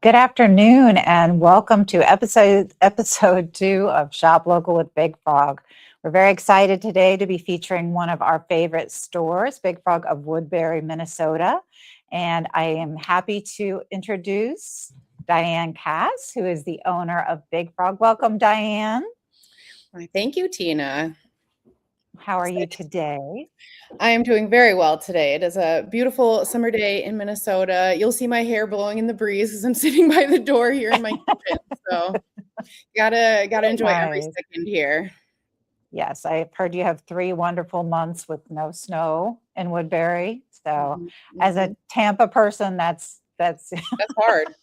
Good afternoon and welcome to episode 2 of Shop Local with Big Frog. We're very excited today to be featuring one of our favorite stores, Big Frog of Woodbury, Minnesota. And I am happy to introduce Diane Cass, who is the owner of Big Frog. Welcome, Diane. Why, thank you, Tina. How are you today? I am doing very well today. It is a beautiful summer day in Minnesota. You'll see my hair blowing in the breeze as I'm sitting by the door here in my kitchen. So gotta enjoy every Nice. second here. Yes, I've heard you have 3 wonderful months with no snow in Woodbury. So Mhm, as a mhm. Tampa person, that's That's hard.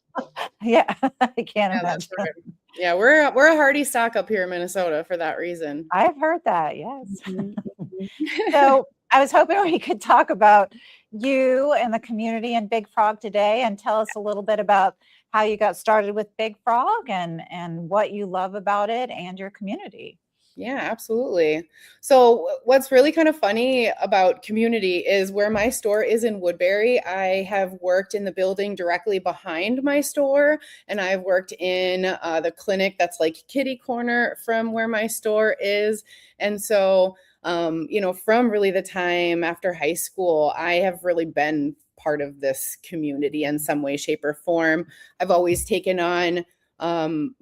yeah, I can't Yeah, that's imagine. hard. Yeah, we're a hardy stock up here in Minnesota for that reason. I've heard that, yes. Mhm, mhm. So I was hoping we could talk about you and the community in Big Frog today and tell us a little bit about how you got started with Big Frog and what you love about it and your community. Yeah, absolutely. So, what's really kind of funny about community is where my store is in Woodbury. I have worked in the building directly behind my store, and I've worked in the clinic that's like kitty corner from where my store is. And so, from really the time after high school, I have really been part of this community in some way, shape, or form. I've always taken on I'm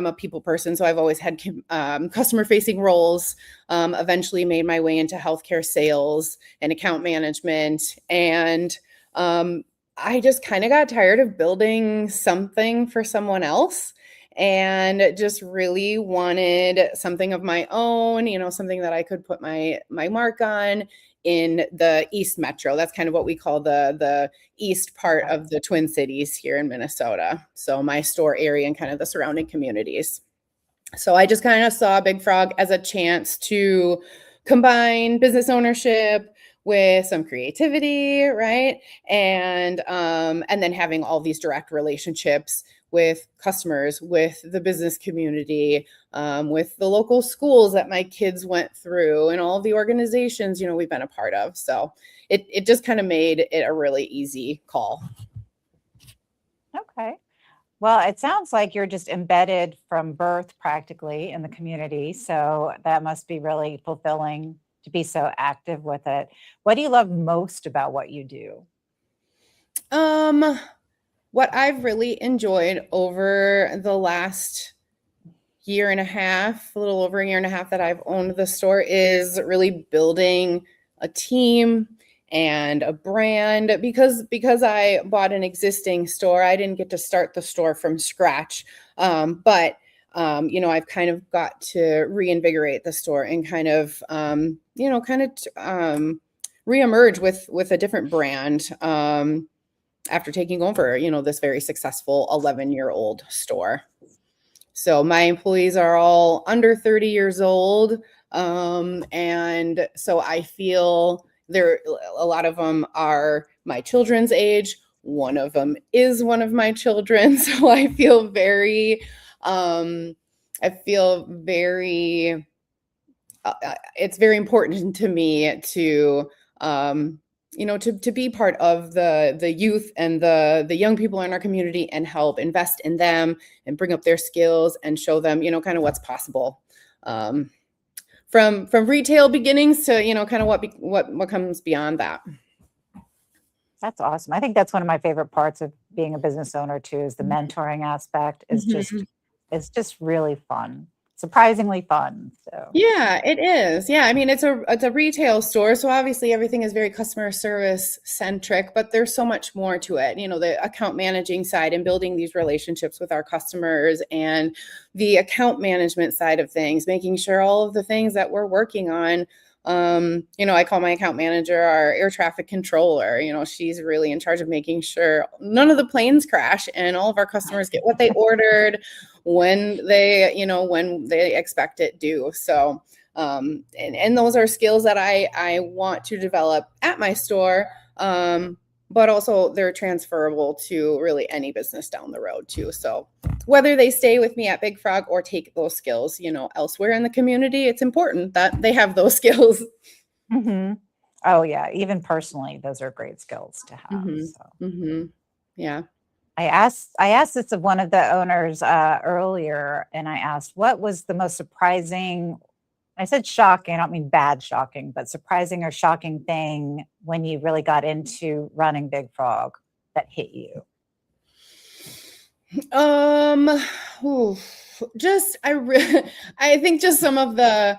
a people person, so I've always had customer facing roles. Eventually made my way into healthcare sales and account management, and I just kind of got tired of building something for someone else and just really wanted something of my own, something that I could put my mark on in the East Metro. That's kind of what we call the east part Right. of the Twin Cities here in Minnesota. So my store area and kind of the surrounding communities. So I just kind of saw Big Frog as a chance to combine business ownership with some creativity, right? And then having all these direct relationships with customers, with the business community, with the local schools that my kids went through, and all of the organizations we've been a part of. So it just kind of made it a really easy call. Okay. Well, it sounds like you're just embedded from birth practically in the community. So that must be really fulfilling to be so active with it. What do you love most about what you do? Um, what I've really enjoyed over the last year and a half, a little over a year and a half that I've owned the store is really building a team and a brand because I bought an existing store. I didn't get to start the store from scratch. But I've kind of got to reinvigorate the store and kind of reemerge with a different brand after taking over, this very successful 11-year-old store. So my employees are all under 30 years old. And so I feel a lot of them are my children's age. One of them is one of my children. So um, I feel very, it's very important to me to, to be part of the youth and the young people in our community and help invest in them and bring up their skills and show them, kind of what's possible. From retail beginnings to, kind of what comes beyond that. That's awesome. I think that's one of my favorite parts of being a business owner too, is the mentoring aspect is Mhm. just it's just really fun. Surprisingly fun. So, Yeah, it is. Yeah, I mean it's a retail store, so obviously everything is very customer service centric, but there's so much more to it. The account managing side and building these relationships with our customers and the account management side of things, making sure all of the things that we're working on. I call my account manager our air traffic controller. She's really in charge of making sure none of the planes crash and all of our customers get what they ordered when they expect it due. So and those are skills that I want to develop at my store. But also they're transferable to really any business down the road too. So whether they stay with me at Big Frog or take those skills, elsewhere in the community, it's important that they have those skills. mhm. Oh yeah, even personally, those are great skills to have. Hmm. So, Hmm. Yeah. I asked this of one of the owners earlier, and I asked what was the most surprising. I said shocking. I don't mean bad shocking, but surprising or shocking thing when you really got into running Big Frog that hit you. Um, I think just some of the,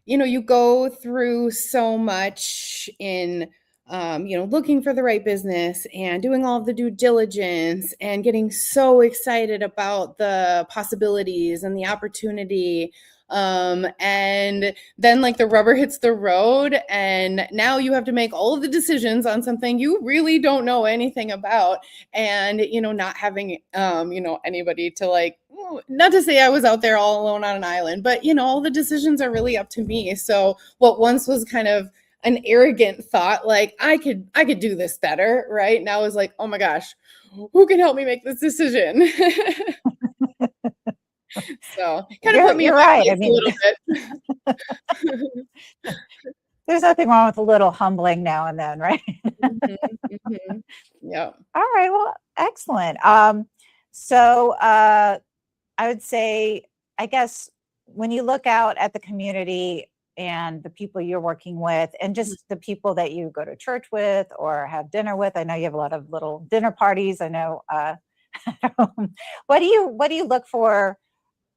you go through so much in, looking for the right business and doing all of the due diligence and getting so excited about the possibilities and the opportunity. And then like the rubber hits the road and now you have to make all of the decisions on something you really don't know anything about. And, not having, anybody to like, not to say I was out there all alone on an island, but all the decisions are really up to me. So what once was kind of an arrogant thought, like I could do this better, right? Now is like, oh my gosh, who can help me make this decision? So kind of put me in You're my right. I place a mean, little bit. there's nothing wrong with a little humbling now and then, right? Yeah. All right. Well, excellent. I would say, I guess, when you look out at the community and the people you're working with, and just the people that you go to church with or have dinner with, I know you have a lot of little dinner parties. I know. What do you look for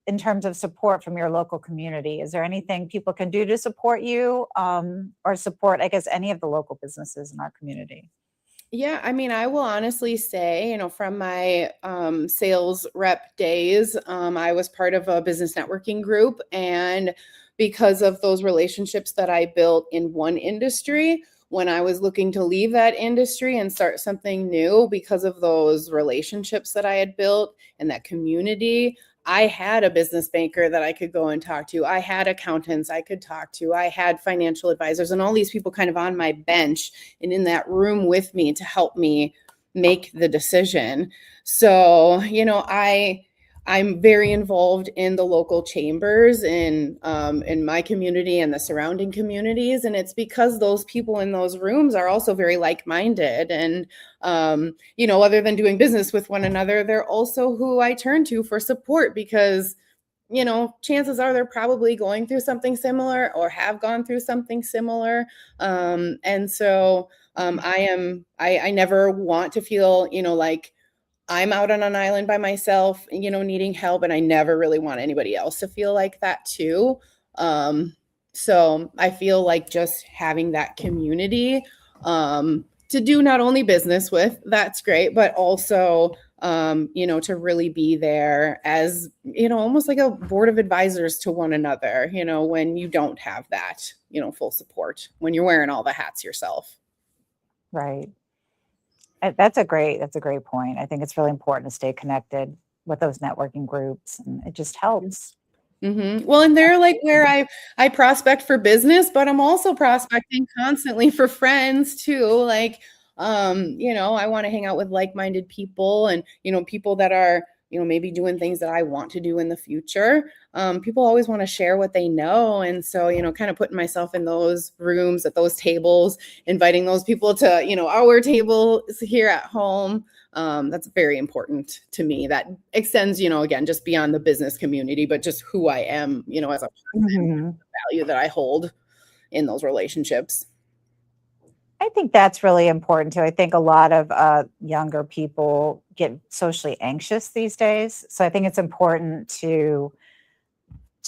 in terms of support from your local community? Is there anything people can do to support you, or support, I guess, any of the local businesses in our community? Yeah, I mean, I will honestly say, from my sales rep days, I was part of a business networking group. And because of those relationships that I built in one industry, when I was looking to leave that industry and start something new, because of those relationships that I had built and that community, I had a business banker that I could go and talk to. I had accountants I could talk to. I had financial advisors and all these people kind of on my bench and in that room with me to help me make the decision. So, I'm very involved in the local chambers in my community and the surrounding communities, and it's because those people in those rooms are also very like-minded. And other than doing business with one another, they're also who I turn to for support because chances are they're probably going through something similar or have gone through something similar. And so I never want to feel, like I'm out on an island by myself, needing help. And I never really want anybody else to feel like that too. So I feel like just having that community to do not only business with, that's great, but also, to really be there as, almost like a board of advisors to one another, when you don't have that, full support, when you're wearing all the hats yourself. Right. That's a great point. I think it's really important to stay connected with those networking groups, and it just helps. Well, and they're like where I prospect for business, but I'm also prospecting constantly for friends too. Like, I want to hang out with like-minded people and, people that are, maybe doing things that I want to do in the future. People always want to share what they know. And so, kind of putting myself in those rooms at those tables, inviting those people to, our table here at home. That's very important to me. That extends, again, just beyond the business community, but just who I am, as a person, Mhm. the value that I hold in those relationships. I think that's really important too. I think a lot of younger people get socially anxious these days, so I think it's important to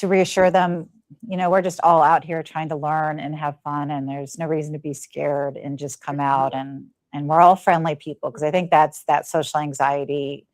reassure them. We're just all out here trying to learn and have fun, and there's no reason to be scared, and just come out, and we're all friendly people, because I think that social anxiety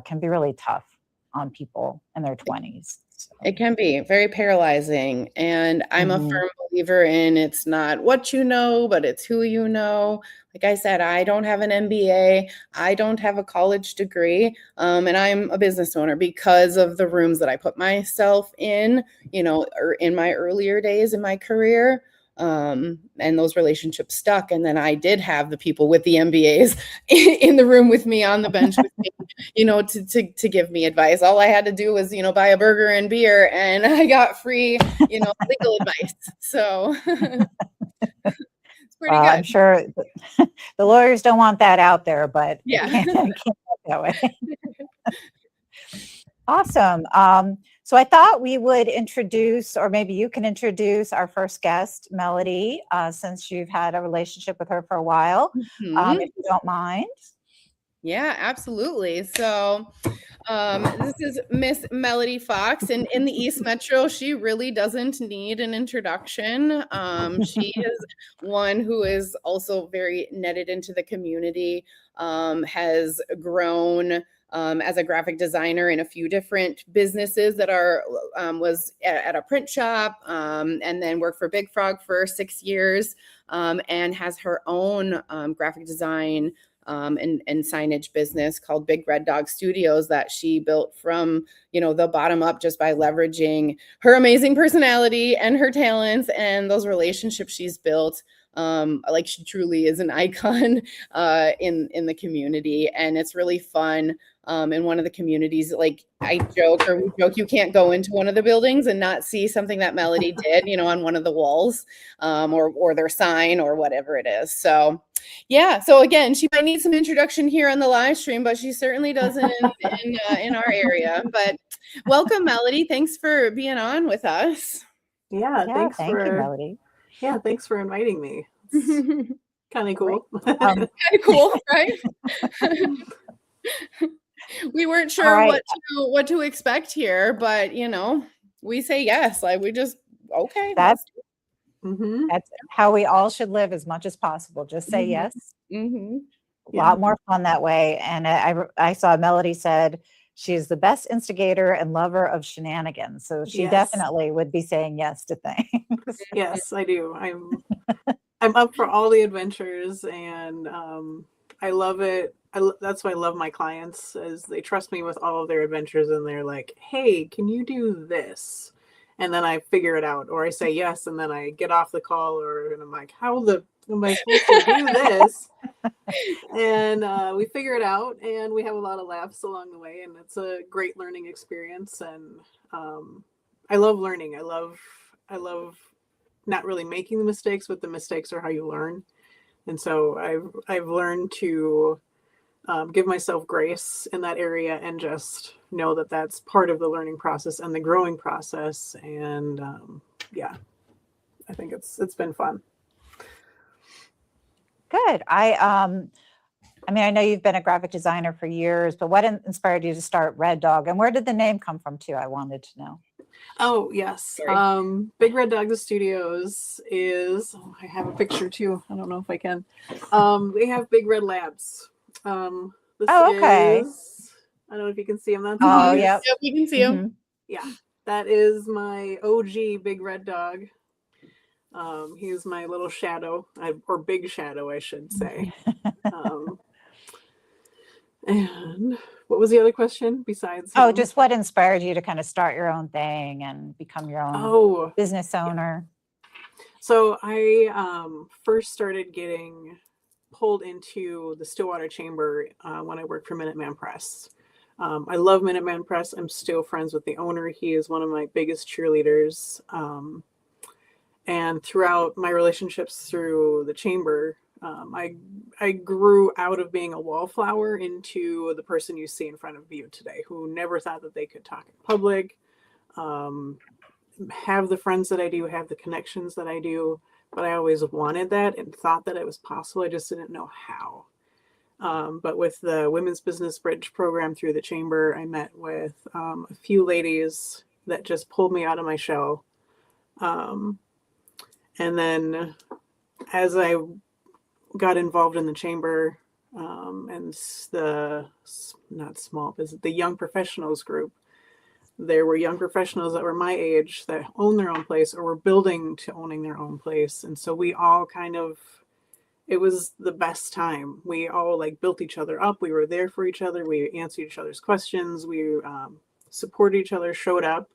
can be really tough on people in their 20s. So. It can be very paralyzing. And I'm a Mhm. firm believer in it's not what you know, but it's who you know. Like I said, I don't have an MBA. I don't have a college degree. And I'm a business owner because of the rooms that I put myself in, or in my earlier days in my career. And those relationships stuck. And then I did have the people with the MBAs in the room with me on the bench with me, to give me advice. All I had to do was, buy a burger and beer and I got free, legal advice. So it's pretty I'm good. sure the lawyers don't want that out there, but it Yeah. can't, it can't that way. Awesome. So I thought we would introduce, or maybe you can introduce our first guest, Melody, since you've had a relationship with her for a while, if you don't mind. Yeah, absolutely. So this is Miss Melody Fox, and in the East Metro, she really doesn't need an introduction. She is one who is also very netted into the community, has grown as a graphic designer in a few different businesses that was at a print shop, and then worked for Big Frog for 6 years, and has her own graphic design and signage business called Big Red Dog Studios that she built from, the bottom up, just by leveraging her amazing personality and her talents and those relationships she's built. Like, she truly is an icon in the community, and it's really fun. In one of the communities, like we joke, you can't go into one of the buildings and not see something that Melody did, on one of the walls, or their sign or whatever it is. So yeah. So again, she might need some introduction here on the live stream, but she certainly doesn't in our area. But welcome, Melody. Thanks for being on with us. Yeah, thanks Thank you, for Melody. thanks for inviting me. It's kind of cool. Kind of cool, right? We weren't sure right. what to expect here, but we say yes. Like, we just okay. That's Mhm. that's how we all should live as much as possible. Just say Mhm. yes. Mm-hmm. A lot more fun that way. And I saw Melody said she's the best instigator and lover of shenanigans. So she Yes. definitely would be saying yes to things. Yes, I do. I'm up for all the adventures, and I love it. That's why I love my clients, is they trust me with all of their adventures, and they're like, "Hey, can you do this?" And then I figure it out, or I say yes, and then I get off the call, and I'm like, "How am I supposed to do this?" And we figure it out, and we have a lot of laughs along the way, and it's a great learning experience. And I love learning. I love not really making the mistakes, but the mistakes are how you learn. And so I've learned to give myself grace in that area, and just know that that's part of the learning process and the growing process. And yeah, I think it's been fun. Good. I mean, I know you've been a graphic designer for years, but what inspired you to start Red Dog, and where did the name come from too? I wanted to know. Oh, yes. Sorry. Big Red Dog Studios I have a picture too. I don't know if I can. They have Big Red Labs. This okay. is, I don't know if you can see them. That's Oh, August. yep. Yep, you can see him. Mhm. Yeah, that is my OG Big Red Dog. He's my little shadow, or big shadow, I should say. And what was the other question besides him? Just what inspired you to kind of start your own thing and become your own business owner? So I first started getting pulled into the Stillwater Chamber when I worked for Minuteman Press. I love Minuteman Press. I'm still friends with the owner. He is one of my biggest cheerleaders. And throughout my relationships through the chamber, I grew out of being a wallflower into the person you see in front of you today, who never thought that they could talk in public, have the friends that I do, have the connections that I do. But I always wanted that and thought that it was possible. I just didn't know how. But with the Women's Business Bridge program through the chamber, I met with a few ladies that just pulled me out of my shell. And then as I got involved in the chamber, and the young professionals group, there were young professionals that were my age that own their own place or were building to owning their own place. And so we all it was the best time. We all built each other up. We were there for each other. We answered each other's questions. We supported each other, showed up.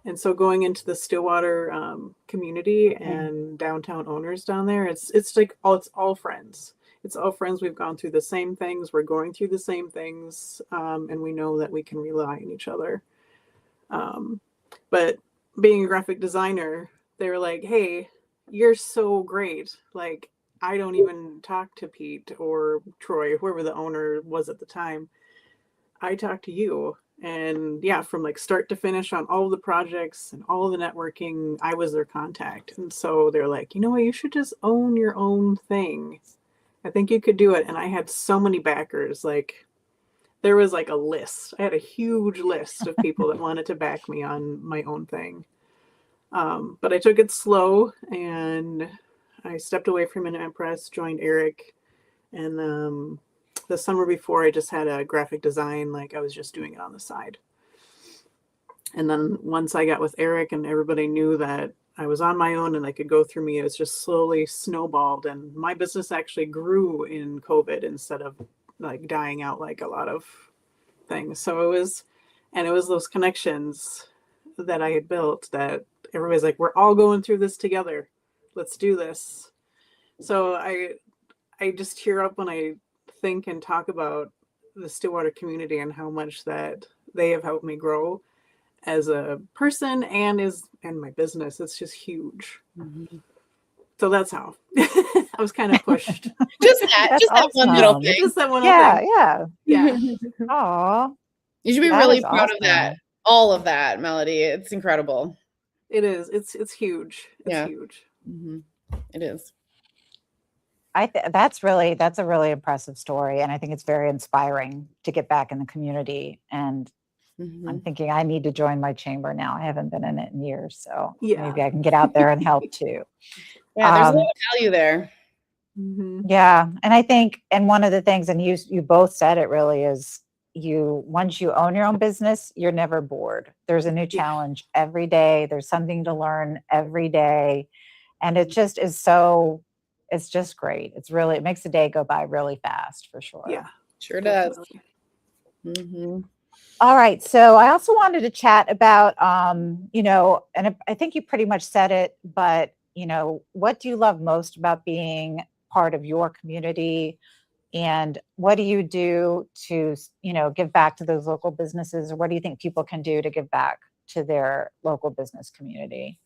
And so going into the Stillwater community and downtown owners down there, it's all friends. It's all friends. We've gone through the same things. We're going through the same things. And we know that we can rely on each other. But being a graphic designer, they were like, "Hey, you're so great. I don't even talk to Pete or Troy, whoever the owner was at the time. I talked to you. And yeah, from like start to finish on all of the projects and all of the networking, I was their contact. And so they're like, you know what, you should just own your own thing. I think you could do it. And I had so many backers. Like there was like a list. I had a huge list of people that wanted to back me on my own thing. But I took it slow and I stepped away from Minute Press, joined Eric, and the summer before I just had a graphic design, like I was just doing it on the side. And then once I got with Eric and everybody knew that I was on my own and they could go through me, it was just slowly snowballed. And my business actually grew in COVID instead of like dying out like a lot of things. So it was those connections that I had built that everybody's like, we're all going through this together. Let's do this. So I just tear up when I think and talk about the Stillwater community and how much that they have helped me grow as a person and my business. It's just huge. Mhm. So that's how I was kind of pushed. Just that one little awesome. thing. Just that one Yeah, thing. yeah. Yeah. Aw, You should be that really is proud of that. awesome. All of that, Melody. It's incredible. It is. It's huge. It's Yeah. huge. Mhm. It is. That's a really impressive story, and I think it's very inspiring to get back in the community. And Mhm. I'm thinking I need to join my chamber now. I haven't been in it in years, so Yeah. maybe I can get out there and help too. Yeah, there's a Um, lot of value there. Mm-hmm. Yeah, and I think, and one of the things, and you both said it really is, once you own your own business, you're never bored. There's a new Yeah. challenge every day. There's something to learn every day, and it just is so. It's just great. It makes the day go by really fast for sure. Yeah. Sure does. Definitely. Mhm. All right. So I also wanted to chat about, and I think you pretty much said it, but, what do you love most about being part of your community? And what do you do to, give back to those local businesses? Or what do you think people can do to give back to their local business community?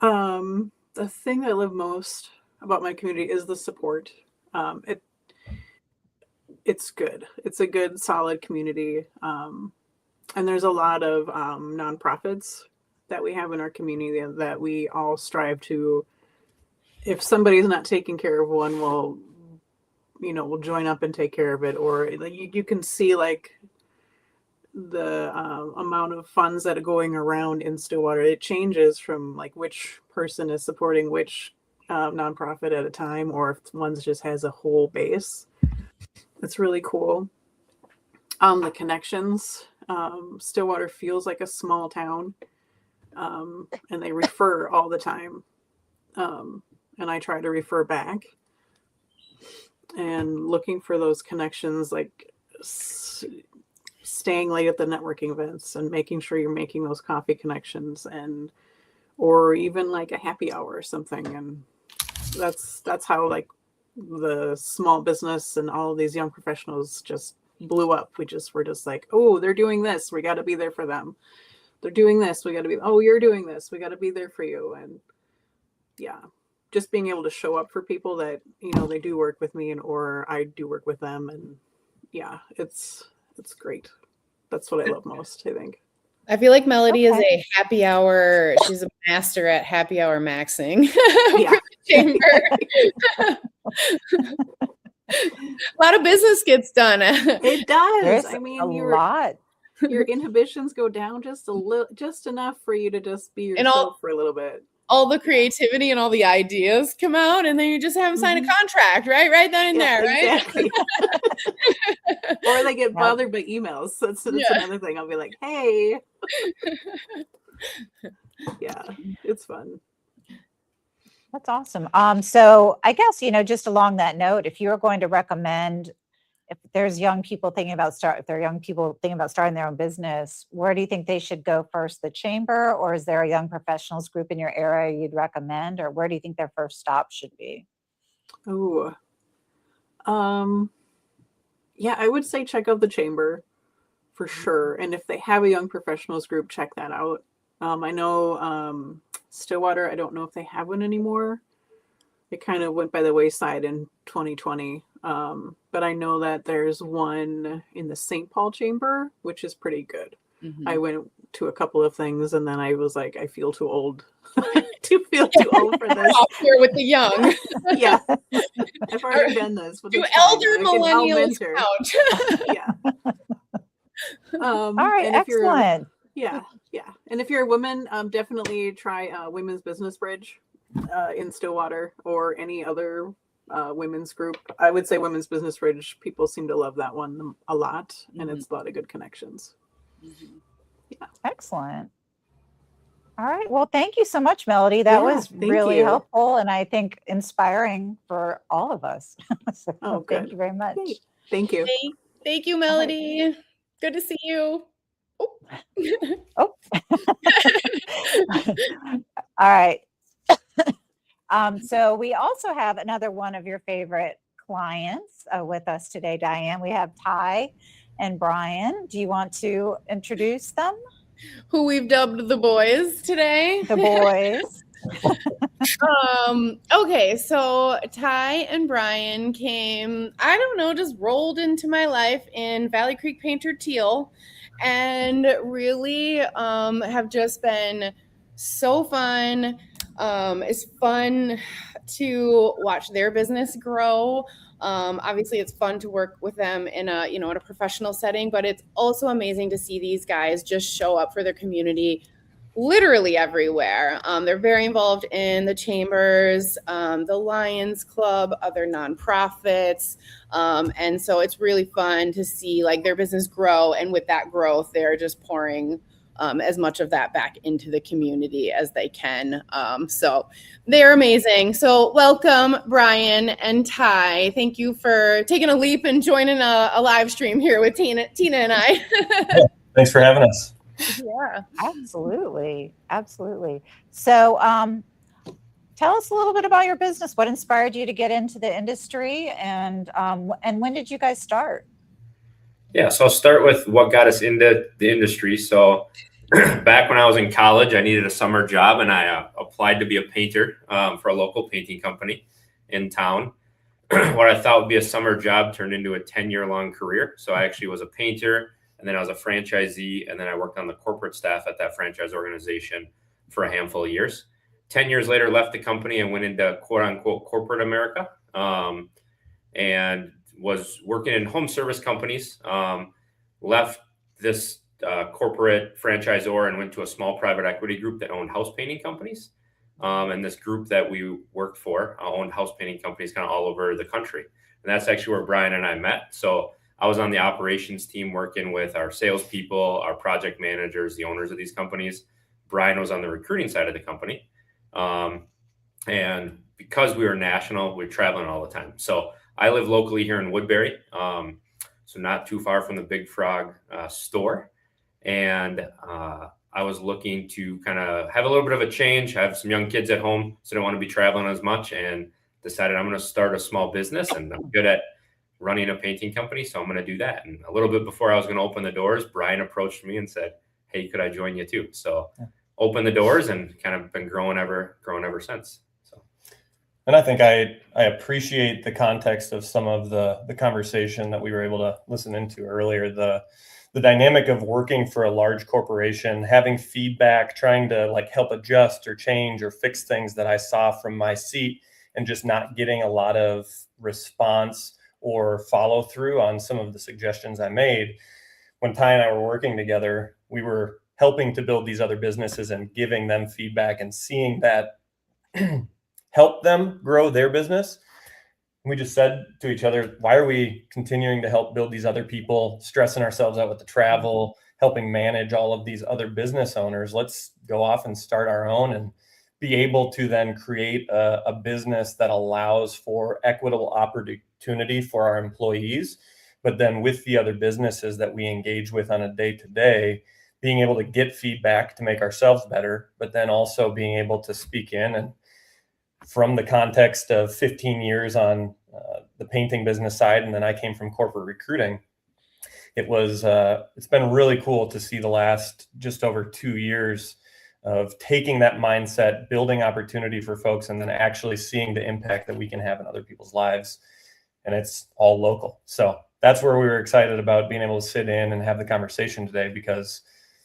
The thing that I love most about my community is the support. It's good. It's a good, solid community. And there's a lot of nonprofits that we have in our community that we all strive to. If somebody's not taking care of one, we'll join up and take care of it. Or like you can see like the amount of funds that are going around in Stillwater. It changes from like which person is supporting which nonprofit at a time, or if one just has a whole base. It's really cool. The connections. Stillwater feels like a small town, and they refer all the time. And I try to refer back and looking for those connections, like staying late at the networking events and making sure you're making those coffee connections, and or even like a happy hour or something. And that's how like the small business and all of these young professionals just blew up. We're just like, oh, they're doing this, we got to be there for them. They're doing this, we got to be, oh, you're doing this, we got to be there for you. And yeah, just being able to show up for people that they do work with me, and or I do work with them. And yeah, it's great. That's what I love most, I think. I feel like Melody is Okay. a happy hour. She's a master at happy hour maxing Yeah. for the chamber. A lot of business gets done. It does. There's I mean, a lot. your inhibitions go down just a little, just enough for you to just be yourself for a little bit. All the creativity and all the ideas come out, and then you just haven't signed a contract, right then and there, right? Exactly. Or they get bothered by emails. That's another thing. I'll be like, hey. Yeah, it's fun. That's awesome. So I guess, just along that note, if you're going to recommend, if there's young people thinking about starting their own business, where do you think they should go first? The chamber, or is there a young professionals group in your area you'd recommend, or where do you think their first stop should be? Oh, yeah, I would say check out the chamber for sure. And if they have a young professionals group, check that out. I know Stillwater, I don't know if they have one anymore. it kind of went by the wayside in 2020. But I know that there's one in the St. Paul Chamber, which is pretty good. Mhm. I went to a couple of things and then I was like, I feel too old to feel too old for this. Up here with the young. Yeah, I've already done this. But Do it's fine. elder I'll millennials mentor. count? Yeah. All right, And if you're, excellent. yeah, and if you're a woman, definitely try Women's Business Bridge in Stillwater or any other women's group. I would say Women's Business Bridge. People seem to love that one a lot, and it's a lot of good connections. Yeah. Excellent. All right. Well, thank you so much, Melody. That Yeah, was thank really you. helpful and I think inspiring for all of us. So Oh, thank good. you very much. Great. Thank you. Thank you, Melody. Good to see you. Oh. Oh. All right. So we also have another one of your favorite clients with us today, Diane. We have Ty and Brian. Do you want to introduce them? Who we've dubbed the boys today. The boys. Okay, so Ty and Brian came, I don't know, just rolled into my life in Valley Creek Painter Teal and really have just been so fun. It's fun to watch their business grow. Obviously it's fun to work with them in a, in a professional setting, but it's also amazing to see these guys just show up for their community literally everywhere. They're very involved in the chambers, the Lions Club, other nonprofits. And so it's really fun to see like their business grow. And with that growth, they're just pouring as much of that back into the community as they can. So they're amazing. So welcome, Brian and Ty. Thank you for taking a leap and joining a live stream here with Tina and I. Yeah, thanks for having us. Yeah, Absolutely. Absolutely. So tell us a little bit about your business. What inspired you to get into the industry and when did you guys start? Yeah, so I'll start with what got us into the industry. So back when I was in college, I needed a summer job and I applied to be a painter for a local painting company in town. What I thought would be a summer job turned into a 10-year-long career. So I actually was a painter, and then I was a franchisee, and then I worked on the corporate staff at that franchise organization for a handful of years. 10 years later, left the company and went into quote-unquote corporate America, and was working in home service companies. Left this corporate franchisor and went to a small private equity group that owned house painting companies. And this group that we worked for owned house painting companies kind of all over the country. And that's actually where Brian and I met. So I was on the operations team working with our salespeople, our project managers, the owners of these companies. Brian was on the recruiting side of the company. And because we were national, we were traveling all the time. So I live locally here in Woodbury, so not too far from the Big Frog store. And I was looking to kind of have a little bit of a change. I have some young kids at home, so I don't want to be traveling as much, and decided I'm going to start a small business, and I'm good at running a painting company, so I'm going to do that. And a little bit before I was going to open the doors, Brian approached me and said, "Hey, could I join you too?" So opened the doors and kind of been growing ever since. So, and I think I appreciate the context of some of the conversation that we were able to listen into earlier. The dynamic of working for a large corporation, having feedback, trying to like help adjust or change or fix things that I saw from my seat, and just not getting a lot of response or follow through on some of the suggestions I made. When Ty and I were working together, we were helping to build these other businesses and giving them feedback and seeing that help them grow their business. We just said to each other, why are we continuing to help build these other people, stressing ourselves out with the travel, helping manage all of these other business owners? Let's go off and start our own and be able to then create a business that allows for equitable opportunity for our employees, but then with the other businesses that we engage with on a day-to-day, being able to get feedback to make ourselves better, but then also being able to speak in. And from the context of 15 years on the painting business side, and then I came from corporate recruiting, it's been really cool to see the last just over 2 years of taking that mindset, building opportunity for folks, and then actually seeing the impact that we can have in other people's lives. And it's all local. So that's where we were excited about being able to sit in and have the conversation today, because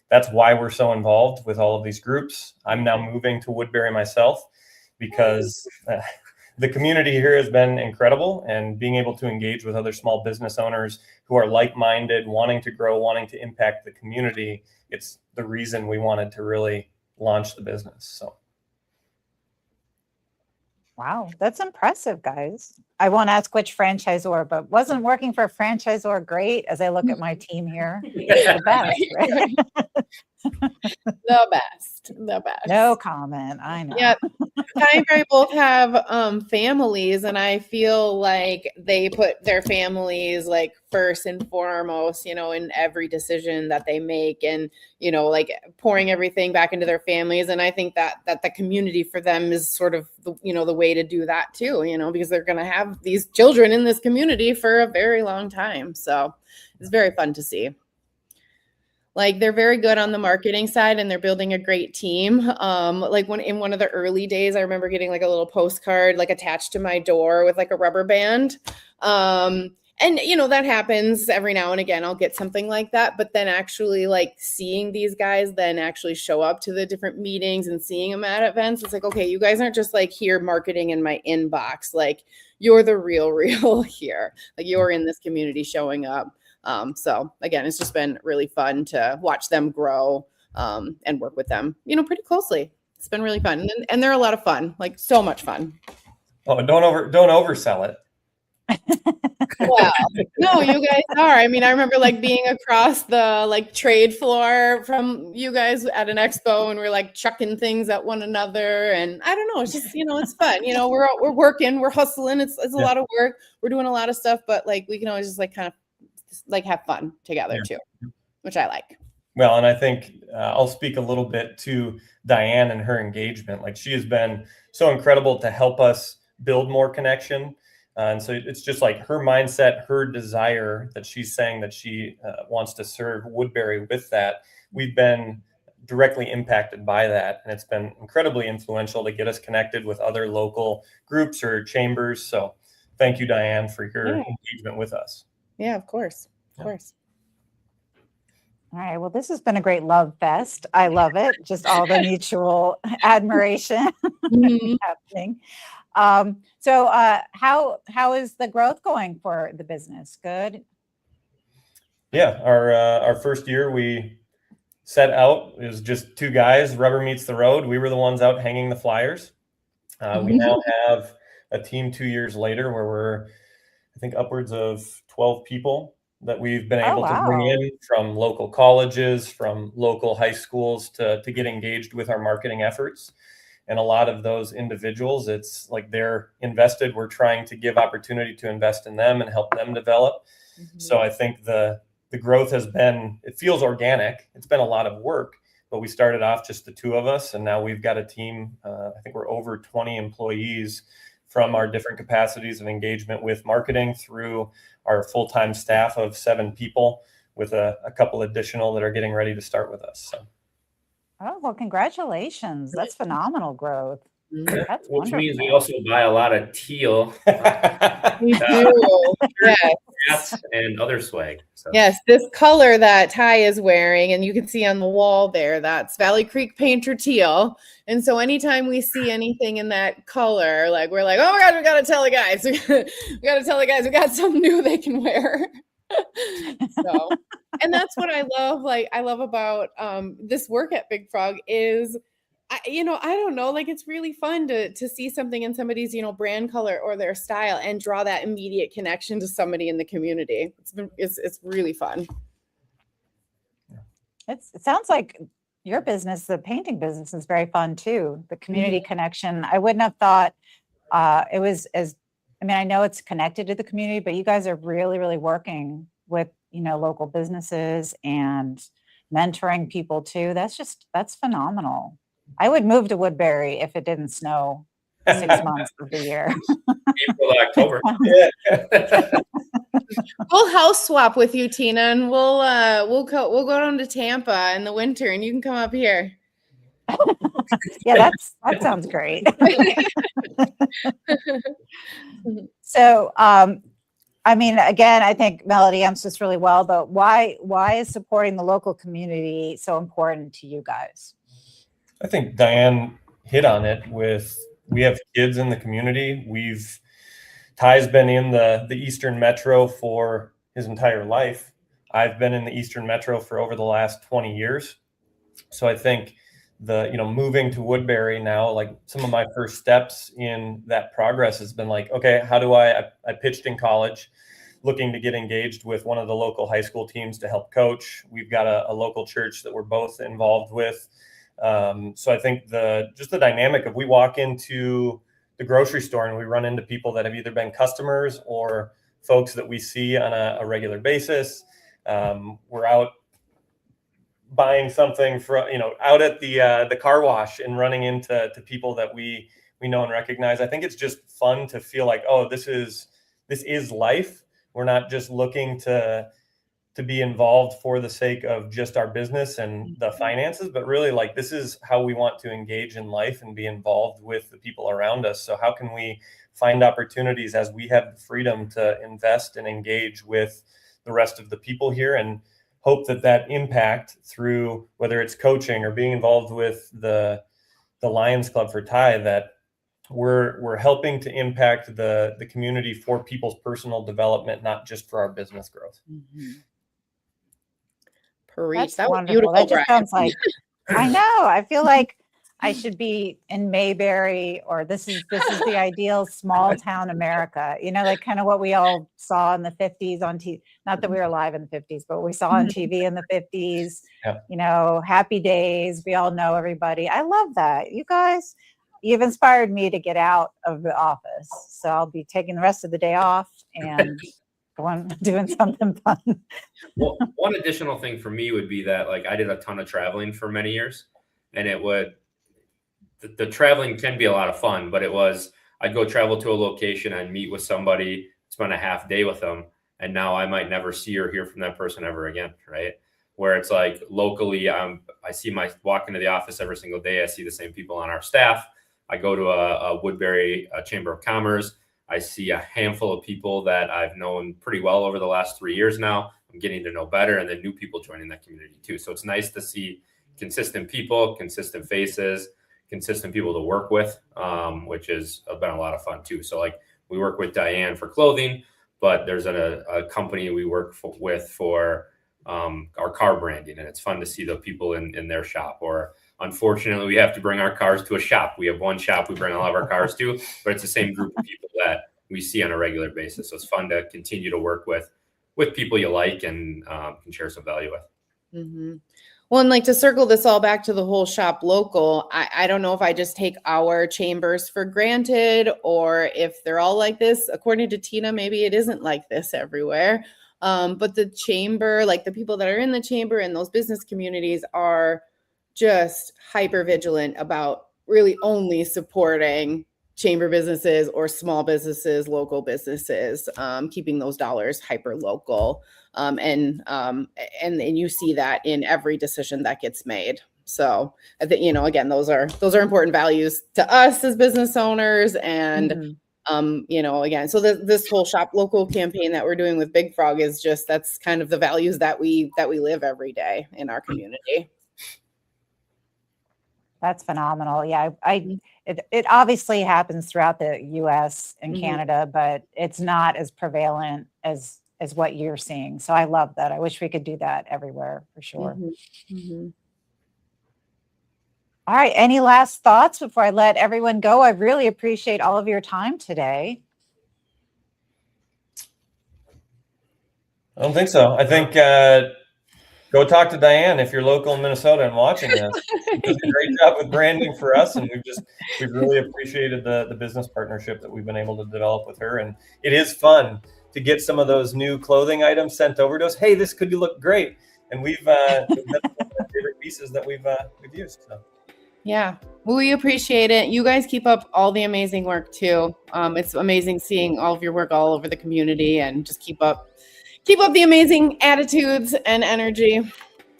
that's why we're so involved with all of these groups. I'm now moving to Woodbury myself because the community here has been incredible, and being able to engage with other small business owners who are like-minded, wanting to grow, wanting to impact the community. It's the reason we wanted to really launch the business. So. Wow, that's impressive, guys. I won't ask which franchisor, but wasn't working for a franchisor great as I look at my team here? The best, right? The best. No comment. I know. Yeah, Ty and Barry both have families, and I feel like they put their families like first and foremost, you know, in every decision that they make, and you know, like pouring everything back into their families. And I think that the community for them is sort of the, you know, the way to do that too, you know, because they're going to have these children in this community for a very long time. So it's very fun to see. Like they're very good on the marketing side, and they're building a great team. Like in one of the early days, I remember getting like a little postcard like attached to my door with like a rubber band. And you know, that happens every now and again. I'll get something like that, but then actually like seeing these guys then actually show up to the different meetings and seeing them at events, it's like, okay, you guys aren't just like here marketing in my inbox. Like you're the real here. Like you're in this community showing up. So again, it's just been really fun to watch them grow and work with them, you know, pretty closely. It's been really fun, and they're a lot of fun, like so much fun. Oh, don't oversell it. Wow. No, you guys are. I mean, I remember like being across the like trade floor from you guys at an expo, and we're like chucking things at one another, and I don't know, it's just, you know, it's fun. You know, we're working, we're hustling. It's a lot of work. We're doing a lot of stuff, but like we can always just like kind of like have fun together too, which I like. Well, and I think I'll speak a little bit to Diane and her engagement. Like she has been so incredible to help us build more connection. And so it's just like her mindset, her desire that she's saying that she wants to serve Woodbury with that. We've been directly impacted by that. And it's been incredibly influential to get us connected with other local groups or chambers. So thank you, Diane, for your engagement with us. Yeah, of course. Of course. All right. Well, this has been a great love fest. I love it. Just all the mutual admiration happening. So how is the growth going for the business? Good. Yeah. Our first year we set out, it was just two guys, rubber meets the road. We were the ones out hanging the flyers. We now have a team 2 years later where we're, I think, upwards of 12 people that we've been able to bring in from local colleges, from local high schools to get engaged with our marketing efforts. And a lot of those individuals, it's like they're invested. We're trying to give opportunity to invest in them and help them develop. So I think the growth has been, it feels organic. It's been a lot of work, but we started off just the two of us, and now we've got a team. I think we're over 20 employees from our different capacities of engagement with marketing through our full-time staff of 7 people, with a couple additional that are getting ready to start with us. So. Oh, well, congratulations. That's phenomenal growth. That's Which wonderful. means we also buy a lot of teal. We do. Yes. Hats and other swag. So. Yes, this color that Ty is wearing, and you can see on the wall there, that's Valley Creek Painter Teal. And so anytime we see anything in that color, like we're like, oh my God, we got to tell the guys. We got to tell the guys we got something new they can wear. So, and that's what I love. Like I love about this work at Big Frog is, I don't know, like it's really fun to see something in somebody's, brand color or their style and draw that immediate connection to somebody in the community. It's really fun. It sounds like your business, the painting business, is very fun too. The community connection. I wouldn't have thought it was as, I know it's connected to the community, but you guys are really, really working with, local businesses and mentoring people too. That's phenomenal. I would move to Woodbury if it didn't snow 6 months of the year. April to October. We'll house swap with you, Tina, and we'll go down to Tampa in the winter, and you can come up here. Yeah, that sounds great. So, I mean, again, I think Melody answers this really well, but why is supporting the local community so important to you guys? I think Diane hit on it we have kids in the community. Ty's been in the Eastern Metro for his entire life. I've been in the Eastern Metro for over the last 20 years. So I think moving to Woodbury now, like some of my first steps in that progress has been like, okay, how do I pitched in college looking to get engaged with one of the local high school teams to help coach. We've got a local church that we're both involved with. So I think the dynamic of we walk into the grocery store and we run into people that have either been customers or folks that we see on a regular basis. We're out buying something out at the car wash and running into people that we know and recognize. I think it's just fun to feel like, oh, this is life. We're not just looking to be involved for the sake of just our business and the finances, but really like this is how we want to engage in life and be involved with the people around us. So how can we find opportunities as we have the freedom to invest and engage with the rest of the people here, and hope that impact through whether it's coaching or being involved with the Lions Club for Ty, that we're helping to impact the community for people's personal development, not just for our business growth. Mm-hmm. Preach. That's that was wonderful. beautiful. That just sounds like, I know. I feel like I should be in Mayberry, or this is the ideal small town America. Like kind of what we all saw in the 50s on TV. Not that we were alive in the 50s, but we saw on TV in the 50s. Yeah. Happy days. We all know everybody. I love that. You guys, you've inspired me to get out of the office. So I'll be taking the rest of the day off and doing something fun. Well, one additional thing for me would be that like I did a ton of traveling for many years, and the traveling can be a lot of fun, but I'd go travel to a location, I'd meet with somebody, spend a half day with them, and now I might never see or hear from that person ever again, right? Where it's like locally, I walk into the office every single day, I see the same people on our staff. I go to a Woodbury Chamber of Commerce. I see a handful of people that I've known pretty well over the last 3 years now. I'm getting to know better, and then new people joining that community too. So it's nice to see consistent people, consistent faces, consistent people to work with, which has been a lot of fun too. So like we work with Diane for clothing, but there's a company we work with for our car branding, and it's fun to see the people in their shop. Or unfortunately, we have to bring our cars to a shop. We have one shop we bring all of our cars to, but it's the same group of people that we see on a regular basis. So it's fun to continue to work with people you like and can share some value with. Mm-hmm. Well, and like to circle this all back to the whole shop local, I don't know if I just take our chambers for granted or if they're all like this. According to Tina, maybe it isn't like this everywhere. But the chamber, like the people that are in the chamber and those business communities are just hyper vigilant about really only supporting chamber businesses or small businesses, local businesses, keeping those dollars hyper local. And you see that in every decision that gets made. So I think, again, those are important values to us as business owners. And, again, so this whole shop local campaign that we're doing with Big Frog is just, that's kind of the values that we live every day in our community. That's phenomenal. Yeah. It obviously happens throughout the US and Canada, but it's not as prevalent as what you're seeing. So I love that. I wish we could do that everywhere for sure. All right. Any last thoughts before I let everyone go? I really appreciate all of your time today. I don't think so. I think go talk to Diane if you're local in Minnesota and watching this. She does a great job with branding for us, and we've really appreciated the business partnership that we've been able to develop with her. And it is fun to get some of those new clothing items sent over to us. Hey, this could look great, and we've that's one of my favorite pieces that we've used. So. Yeah, we appreciate it. You guys keep up all the amazing work too. It's amazing seeing all of your work all over the community, and just keep up the amazing attitudes and energy.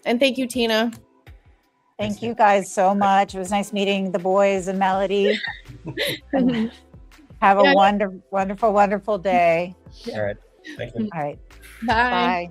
And thank you, Tina. Thank you guys so much. It was nice meeting the boys and Melody. And have a Yeah. wonderful, wonderful day. All right. Thank you. All right. Bye. Bye.